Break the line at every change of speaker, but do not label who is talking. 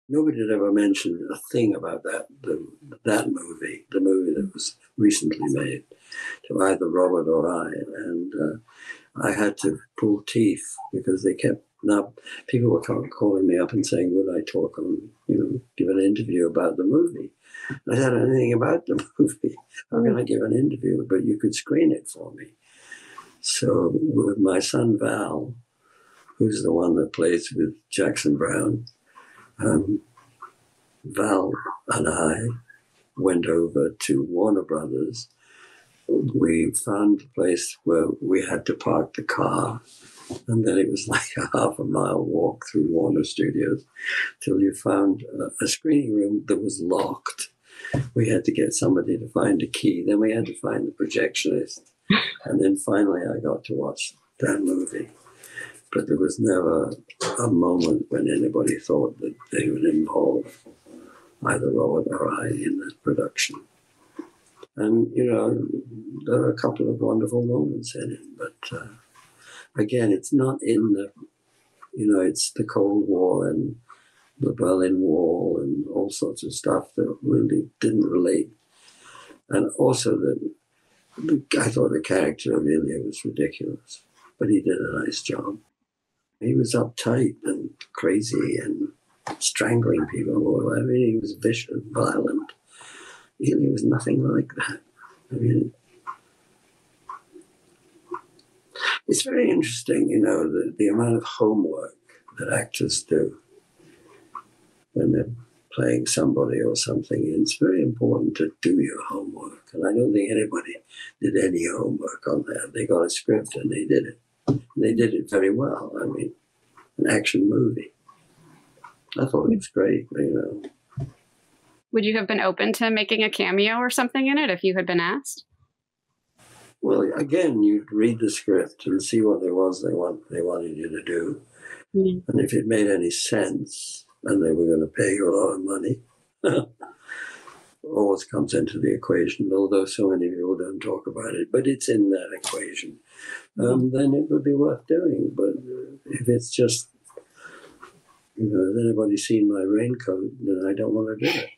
Nobody had ever mentioned a thing about that movie, the movie that was recently made, to either Robert or I. And I had to pull teeth because they kept, now people were calling me up and saying, would I talk on, give an interview about the movie? I said, anything about the movie. How can I give an interview? But you could screen it for me. So with my son Val, who's the one that plays with Jackson Brown, Val and I went over to Warner Brothers. We found a place where we had to park the car, and then it was like a half-a-mile walk through Warner Studios till you found a screening room that was locked. We had to get somebody to find a key. Then we had to find the projectionist. And then finally I got to watch that movie. But there was never a moment when anybody thought that they would involve either Robert or I in that production. And, there are a couple of wonderful moments in it. But again, it's not in the, it's the Cold War and the Berlin Wall and all sorts of stuff that really didn't relate. And also I thought the character of Ilya was ridiculous, but he did a nice job. He was uptight and crazy and strangling people. I mean, he was vicious, violent. Ilya was nothing like that. I mean, it's very interesting, the amount of homework that actors do when they're playing somebody or something. It's very important to do your homework. And I don't think anybody did any homework on that. They got a script and they did it. And they did it very well. I mean, an action movie. I thought it was great,
Would you have been open to making a cameo or something in it if you had been asked?
Well, again, you'd read the script and see what there was they wanted you to do. Mm-hmm. And if it made any sense and they were going to pay you a lot of money, always comes into the equation, although so many people don't talk about it, but it's in that equation, then it would be worth doing. But if it's just, has anybody seen my raincoat, then I don't want to do it.